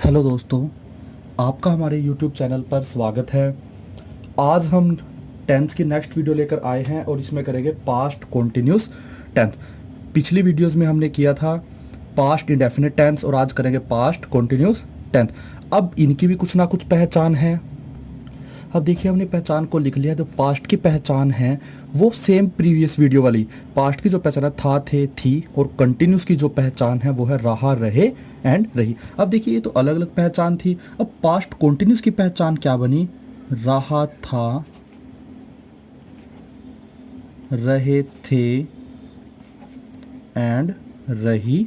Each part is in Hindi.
हेलो दोस्तों, आपका हमारे YouTube चैनल पर स्वागत है। आज हम टेंस की नेक्स्ट वीडियो लेकर आए हैं और इसमें करेंगे पास्ट कॉन्टिन्यूस टेंस। पिछली वीडियोस में हमने किया था पास्ट इंडेफिनिट टेंस और आज करेंगे पास्ट कॉन्टिन्यूस टेंस। अब इनकी भी कुछ ना कुछ पहचान है। अब देखिए, हमने पहचान को लिख लिया। जो पास्ट की पहचान है वो सेम प्रीवियस वीडियो वाली पास्ट की जो पहचान है था, थे, थी, और कंटिन्यूस की जो पहचान है वो है रहा, रहे एंड रही। अब देखिए, ये तो अलग अलग पहचान थी। अब पास्ट कंटिन्यूस की पहचान क्या बनी? रहा था, रहे थे एंड रही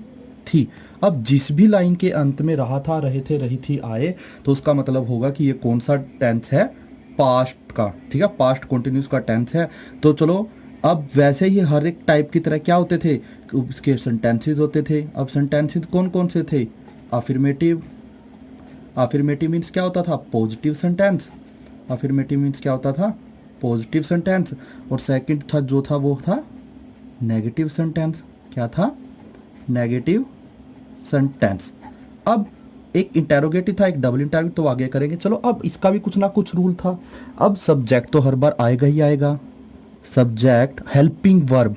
थी। अब जिस भी लाइन के अंत में रहा था, रहे थे, रही थी आए तो उसका मतलब होगा कि ये कौन सा टेंस है? पास्ट का। ठीक है, पास्ट कंटिन्यूस का टेंस है। तो चलो, अब वैसे ही हर एक टाइप की तरह क्या होते थे, उसके सेंटेंसेस होते थे। अब सेंटेंसेस कौन कौन से थे? अफर्मेटिव। अफर्मेटिव मीन्स क्या होता था? Positive sentence. अफर्मेटिव मीन्स क्या होता था? Positive sentence. और सेकंड था जो था वो था नेगेटिव सेंटेंस। क्या था? Negative sentence. अब एक इंटेरोगेटिव था, एक डबल इंटेरोगेटिव, तो आगे करेंगे। चलो, अब इसका भी कुछ ना कुछ रूल था। अब सब्जेक्ट तो हर बार आएगा ही आएगा। Subject, helping verb.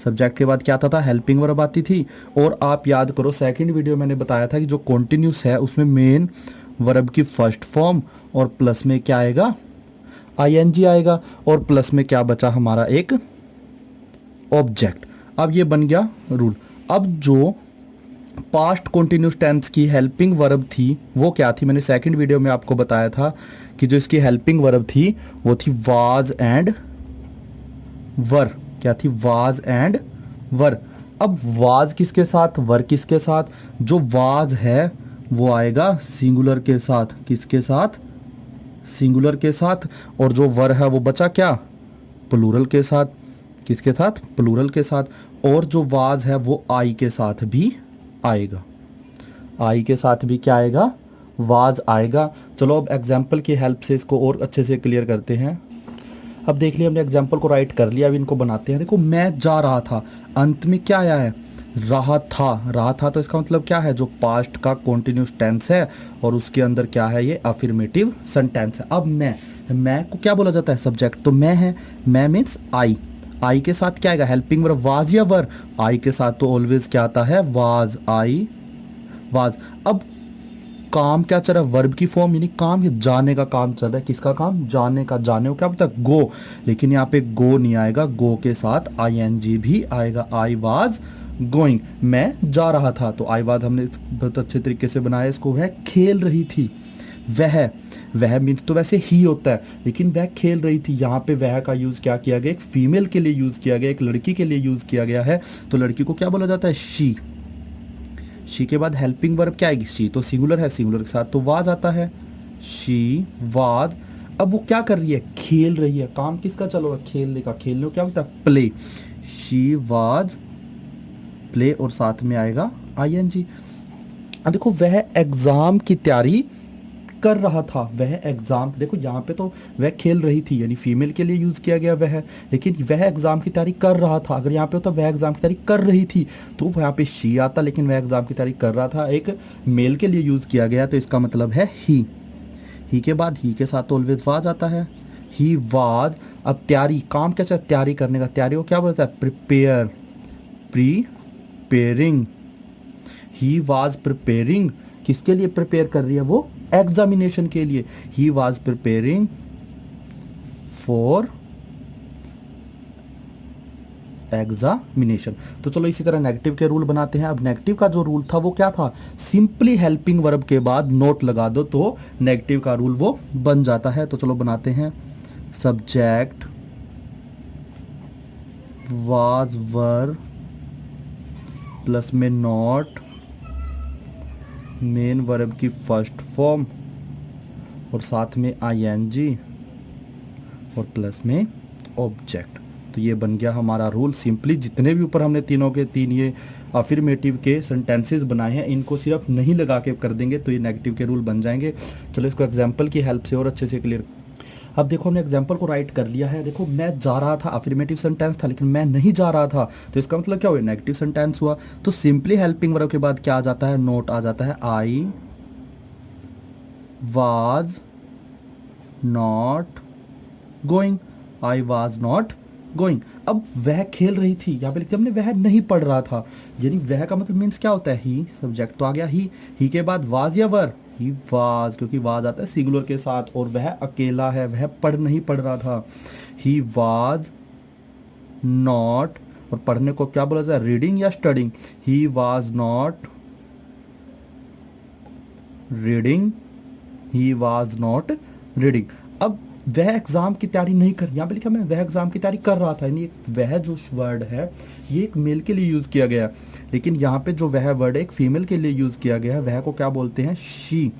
सब्जेक्ट के बाद क्या आता था? हेल्पिंग वर्ब आती थी। और आप याद करो, सेकंड वीडियो मैंने बताया था कि जो कॉन्टिन्यूस है उसमें मेन वर्ब की फर्स्ट फॉर्म और प्लस में क्या आएगा? आईएनजी आएगा। और प्लस में क्या बचा? हमारा एक ऑब्जेक्ट। अब ये बन गया रूल। अब जो पास्ट कॉन्टिन्यूस टेंस की हेल्पिंग वर्ब थी वो क्या थी? मैंने सेकंड वीडियो में आपको बताया था कि जो इसकी हेल्पिंग वर्ब थी वो थी वाज एंड वर। क्या थी? वाज एंड वर। अब वाज किसके साथ, वर किसके साथ? जो वाज है वो आएगा सिंगुलर के साथ। किसके साथ? सिंगुलर के साथ। और जो वर है वो बचा क्या? प्लूरल के साथ। किसके साथ? प्लूरल के साथ। और जो वाज है वो आई के साथ भी आएगा। आई के साथ भी क्या आएगा? वाज आएगा। चलो, अब एग्जाम्पल की हेल्प से इसको और अच्छे से क्लियर करते हैं। अब देख लिया हमने, एग्जाम्पल को राइट कर लिया। अब इनको बनाते हैं। देखो, मैं जा रहा था, अंत में क्या आया है? रहा था। रहा था तो इसका मतलब क्या है? जो पास्ट का कॉन्टिन्यूस टेंस है और उसके अंदर क्या है? ये अफर्मेटिव सेंटेंस है। अब मैं को क्या बोला जाता है? सब्जेक्ट तो मैं है। मैं मीन्स आई। आई के साथ क्या आएगा? हेल्पिंग वर्ब वाज या वर? आई के साथ तो ऑलवेज क्या आता है? वाज। I was. अब काम क्या चल रहा है? वर्ब की फॉर्म, यानी काम, ये जाने का काम चल रहा है। किसका काम? जाने का। जाने को क्या बोलता है? गो। लेकिन यहाँ पे गो नहीं आएगा, गो के साथ आईएनजी भी आएगा। I was going. मैं जा रहा था। तो आई वाज हमने बहुत अच्छे तरीके से बनाया इसको। वह खेल रही थी। वह मीन्स तो वैसे ही होता है, लेकिन वह खेल रही थी। यहाँ पे वह का यूज क्या किया गया? एक फीमेल के लिए यूज किया गया, एक लड़की के लिए यूज किया गया है। तो लड़की को क्या बोला जाता है? शी। शी के बाद हेल्पिंग वर्ब क्या आएगी? शी तो सिंगुलर है, सिंगुलर के साथ तो वाज आता है। She was. अब वो क्या कर रही है? खेल रही है। काम किसका चल रहा है? खेलने का। खेलने को क्या बोलता है? प्ले। शी वाज प्ले और साथ में आएगा आईएनजी। अब देखो, वह एग्जाम की तैयारी कर रहा था। वह एग्जाम, देखो यहाँ पे तो वह खेल रही थी यानी फीमेल के लिए यूज किया गया वह, लेकिन वह एग्जाम की तैयारी कर रहा था। अगर यहाँ पे होता वह एग्जाम की तैयारी कर रही थी तो यहाँ पे शी आता, लेकिन वह एग्जाम की तैयारी कर रहा था, एक मेल के लिए यूज किया गया, तो इसका मतलब है ही। ही के बाद ही के साथ ऑलवेज वाज आता है। He was. अब तैयारी, काम क्या चाहिए? तैयारी करने का। तैयारी को क्या बोलता है? Prepare. Preparing. He was preparing. किसके लिए प्रिपेयर कर रही है वो? एग्जामिनेशन के लिए। He was preparing for examination. तो चलो, इसी तरह नेगेटिव के रूल बनाते हैं। अब नेगेटिव का जो रूल था वो क्या था? सिंपली हेल्पिंग वर्ब के बाद नोट लगा दो तो नेगेटिव का रूल वो बन जाता है। तो चलो बनाते हैं। सब्जेक्ट वाज वर प्लस में नॉट, मेन वर्ब की फर्स्ट फॉर्म और साथ में आईएनजी और प्लस में ऑब्जेक्ट। तो ये बन गया हमारा रूल। सिंपली जितने भी ऊपर हमने तीनों के तीन ये अफर्मेटिव के सेंटेंसेस बनाए हैं, इनको सिर्फ नहीं लगा के कर देंगे तो ये नेगेटिव के रूल बन जाएंगे। चलो, इसको एग्जाम्पल की हेल्प से और अच्छे से क्लियर। अब देखो, हमने एग्जाम्पल को राइट कर लिया है। देखो, मैं जा रहा था, अफर्मेटिव सेंटेंस था, लेकिन मैं नहीं जा रहा था, तो इसका मतलब क्या हुआ? नेगेटिव सेंटेंस हुआ। तो सिंपली हेल्पिंग वर्ब के बाद क्या आ जाता है? नोट आ जाता है। आई was not going, I was not going। अब वह खेल रही थी, यहाँ पे लिखते हमने वह नहीं पढ़ रहा था, यानी वह का मतलब मीन्स क्या होता है, ही, सब्जेक्ट तो आ गया ही के बाद वाज या वर, ही वाज, क्योंकि वाज आता है सिंगुलर के साथ, और वह अकेला है, वह नहीं पढ़ रहा था। ही वाज नॉट, और पढ़ने को क्या बोला जाए, रीडिंग या studying, he was not reading, he was not reading. अब वह एग्जाम की तैयारी नहीं कर, यहाँ पे लिखा मैं वह एग्जाम की तैयारी कर रहा था, यानी वह जो वर्ड है ये एक मेल के लिए यूज किया गया, लेकिन यहाँ पे जो वह वर्ड है एक फीमेल के लिए यूज किया गया है। वह को क्या बोलते हैं, she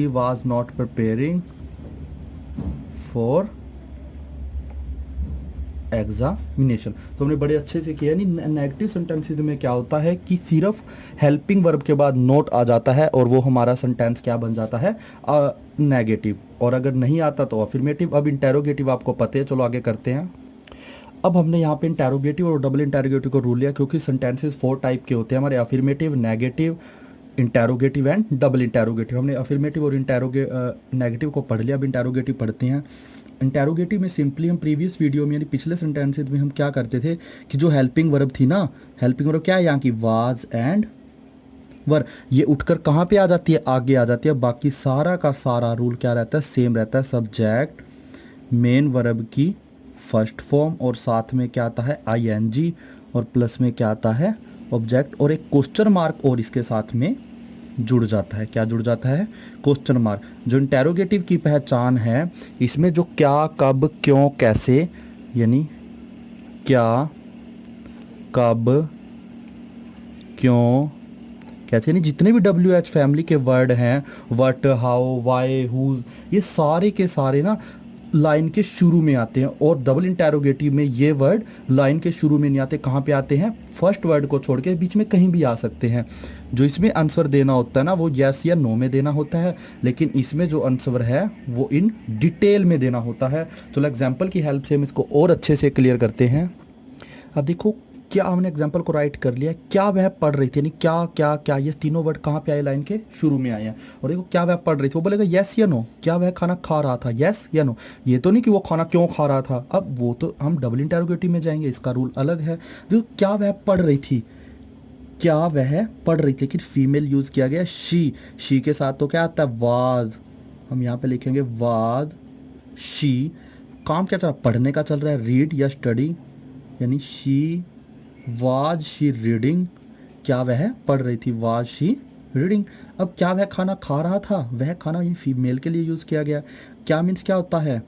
was not preparing for examination. तो हमने बड़े अच्छे से किया। यानी नेगेटिव सेंटेंसेस में क्या होता है कि सिर्फ हेल्पिंग वर्ब के बाद नोट आ जाता है और वो हमारा सेंटेंस क्या बन जाता है, नेगेटिव, और अगर नहीं आता तो अफर्मेटिव। अब इंटेरोगेटिव आपको पता है, चलो आगे करते हैं। अब हमने यहाँ पे इंटेरोगेटिव और डबल इंटेरोगेटिव को रूल लिया, क्योंकि सेंटेंसेस 4 टाइप के होते हैं हमारे, affirmative, negative, interrogative and double interrogative. हमने अफर्मेटिव और नेगेटिव को पढ़ लिया, अब इंटेरोगेटिव पढ़ते हैं। इंटेरोगेटिव में सिंपली हम प्रीवियस वीडियो में यानी पिछले सेंटेंसेज में हम क्या करते थे कि जो हेल्पिंग वर्ब थी ना, हेल्पिंग वर्ब क्या है यहाँ की, वाज एंड वर, ये उठकर कहाँ पे आ जाती है, आगे आ जाती है। बाकी सारा का सारा रूल क्या रहता है, सेम रहता है। सब्जेक्ट मेन वर्ब की फर्स्ट फॉर्म, और साथ में क्या आता है, आईएनजी, और प्लस में क्या आता है, ऑब्जेक्ट, और एक क्वेश्चन मार्क और इसके साथ में जुड़ जाता है। क्या जुड़ जाता है, क्वेश्चन मार्क। जो इंटेरोगेटिव की पहचान है, इसमें जो क्या, कब, क्यों, कैसे, यानी क्या, कब, क्यों, कैसे, नहीं जितने भी WH फैमिली के वर्ड हैं, व्हाट, हाउ, व्हाई, हुज, ये सारे के सारे ना लाइन के शुरू में आते हैं। और डबल इंटेरोगेटिव में ये वर्ड लाइन के शुरू में नहीं आते, कहाँ पे आते हैं, फर्स्ट वर्ड को छोड़ के बीच में कहीं भी आ सकते हैं। जो इसमें आंसर देना होता है ना, वो यस या नो में देना होता है, लेकिन इसमें जो आंसर है वो इन डिटेल में देना होता है। चलो एग्जाम्पल की हेल्प से हम इसको और अच्छे से क्लियर करते हैं। अब देखो, क्या हमने एग्जाम्पल को राइट कर लिया, क्या वह पढ़ रही थी, यानी क्या क्या क्या, ये तीनों वर्ड कहाँ पे आए, लाइन के शुरू में आए हैं। और देखो क्या वह पढ़ रही थी, वो बोलेगा यस या नो, क्या वह खाना खा रहा था, यस या नो। ये तो नहीं कि वो खाना क्यों खा रहा था, अब वो तो हम डबल इंटेरोगेटिव में जाएंगे, इसका रूल अलग है। देखो क्या वह पढ़ रही थी, क्या वह पढ़ रही थी, लेकिन फीमेल यूज किया गया, शी के साथ तो क्या आता है, वाज, हम यहाँ पे लिखेंगे वाज शी। काम क्या चल रहा है, पढ़ने का चल रहा है, रीड या स्टडी, यानी शी वाज शी रीडिंग, क्या वह पढ़ रही थी, वाज शी रीडिंग। अब क्या वह खाना खा रहा था, वह खाना ये फीमेल के लिए यूज किया गया। क्या मीन्स क्या होता है,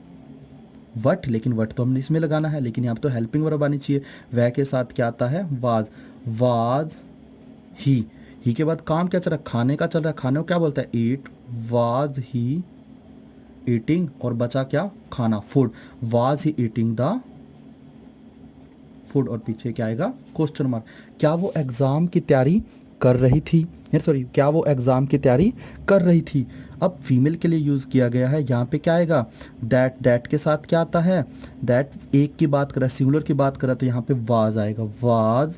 वट, लेकिन वट तो हमने इसमें लगाना है, लेकिन यहाँ पे तो हेल्पिंग वर्ब आनी चाहिए। वह के साथ क्या आता है, वाज ही के बाद काम क्या चल रहा है, खाने का चल रहा है, खाने को क्या बोलता है, ईट, वाज ही ईटिंग, और बचा क्या, खाना, food, was he eating the food, और पीछे क्या आएगा, क्वेश्चन मार्क। क्या वो एग्जाम की तैयारी कर रही थी, सॉरी, क्या वो एग्जाम की तैयारी कर रही थी। अब फीमेल के लिए यूज किया गया है, यहाँ पे क्या आएगा, दैट के साथ क्या आता है, दैट एक की बात कर रहा है, सिंगुलर की बात कर रहा है, तो यहाँ पे वाज आएगा, वाज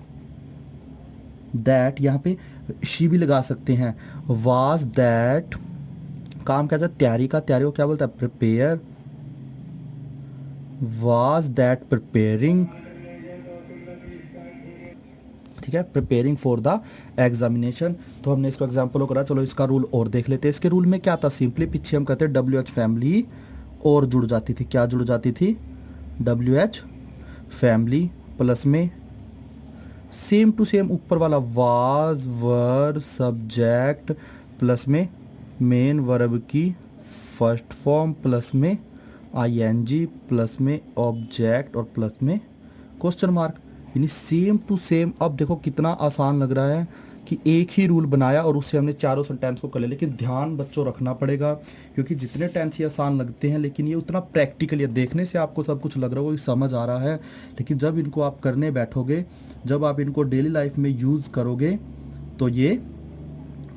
दैट। यहाँ पे शी भी लगा सकते हैं, वाज दैट, काम क्या था, तैयारी का, तैयारी को क्या बोलता है, प्रिपेयर, वाज दैट प्रिपेयरिंग, ठीक है, प्रिपेयरिंग फॉर द एग्जामिनेशन। तो हमने इसको एग्जाम्पल करा, चलो इसका रूल और देख लेते हैं। इसके रूल में क्या था, सिंपली पीछे हम कहते हैं WH फैमिली और जुड़ जाती थी, क्या जुड़ जाती थी, WH फैमिली, प्लस में सेम टू सेम ऊपर वाला वाज वर सब्जेक्ट, प्लस में मेन वर्ब की फर्स्ट फॉर्म, प्लस में ING, प्लस में ऑब्जेक्ट, और प्लस में क्वेश्चन मार्क, यानी सेम टू सेम। अब देखो कितना आसान लग रहा है कि एक ही रूल बनाया और उससे हमने चारों सेंटेंस को कर लिया। लेकिन ध्यान बच्चों रखना पड़ेगा, क्योंकि जितने टेंस ये आसान लगते हैं, लेकिन ये उतना प्रैक्टिकल है, देखने से आपको सब कुछ लग रहा होगा, समझ आ रहा है, लेकिन जब इनको आप करने बैठोगे, जब आप इनको डेली लाइफ में यूज़ करोगे, तो ये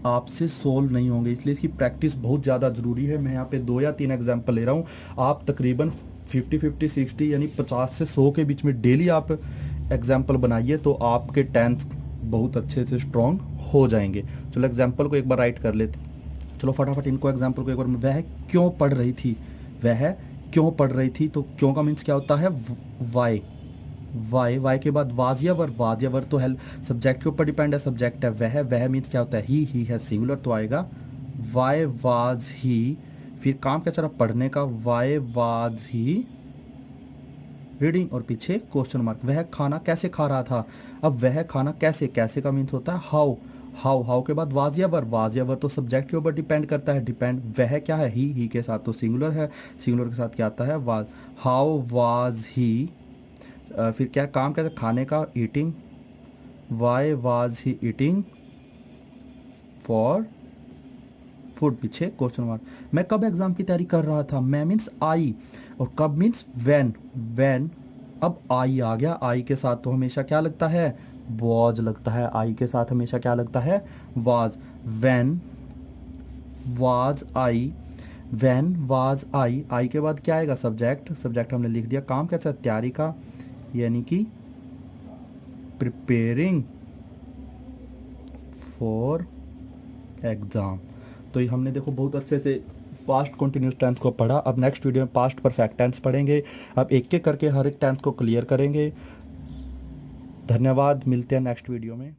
आपसे सोल्व नहीं होंगे। इसलिए इसकी प्रैक्टिस बहुत ज़्यादा ज़रूरी है। मैं यहाँ पे 2 या 3 एग्जाम्पल ले रहा हूँ, आप तकरीबन 50-50-60 यानी 50 से 100 के बीच में डेली आप एग्जाम्पल बनाइए, तो आपके टेंस बहुत अच्छे से स्ट्रॉन्ग हो जाएंगे। चलो एग्जाम्पल को एक बार राइट कर लेते, चलो फटाफट इनको एग्जाम्पल को एक बार। वह क्यों पढ़ रही थी, वह क्यों पढ़ रही थी, तो क्यों का मीन्स क्या होता है, वाई। वाई के बाद वाज या वर, वाज या वर तो हेल्प सब्जेक्ट के ऊपर डिपेंड है, सब्जेक्ट है वह मीन्स क्या होता है, ही है सिंगुलर तो आएगा वाई वाज ही। फिर काम क्या चला पढ़ने का, वाई वाज ही रीडिंग और पीछे क्वेश्चन मार्क। वह खाना कैसे खा रहा था, अब वह खाना कैसे, कैसे का मीन्स होता है हाउ। हाउ के बाद वाज या वर, वाज या वर तो सब्जेक्ट के ऊपर डिपेंड करता है, डिपेंड। वह क्या है, ही के साथ तो सिंगुलर है, सिंगुलर के साथ क्या आता है वाज। हाउ वाज ही, फिर क्या काम कैसे खाने का, eating. Why was he eating for food, पीछे क्वेश्चन मार्क। मैं कब एग्जाम की तैयारी कर रहा था, मैं मीन्स आई, और कब मीन्स व्हेन, व्हेन। अब आई आ गया, आई के साथ तो हमेशा क्या लगता है, वॉज लगता है, आई के साथ हमेशा क्या लगता है, was. When was I, when was I के बाद क्या आएगा, सब्जेक्ट, सब्जेक्ट हमने लिख दिया। काम क्या था, तैयारी का, यानी कि प्रिपेयरिंग फॉर एग्ज़ाम। तो ये हमने देखो बहुत अच्छे से पास्ट कंटिन्यूस टेंस को पढ़ा। अब नेक्स्ट वीडियो में पास्ट परफेक्ट टेंस पढ़ेंगे। अब एक एक करके हर एक टेंस को क्लियर करेंगे। धन्यवाद, मिलते हैं नेक्स्ट वीडियो में।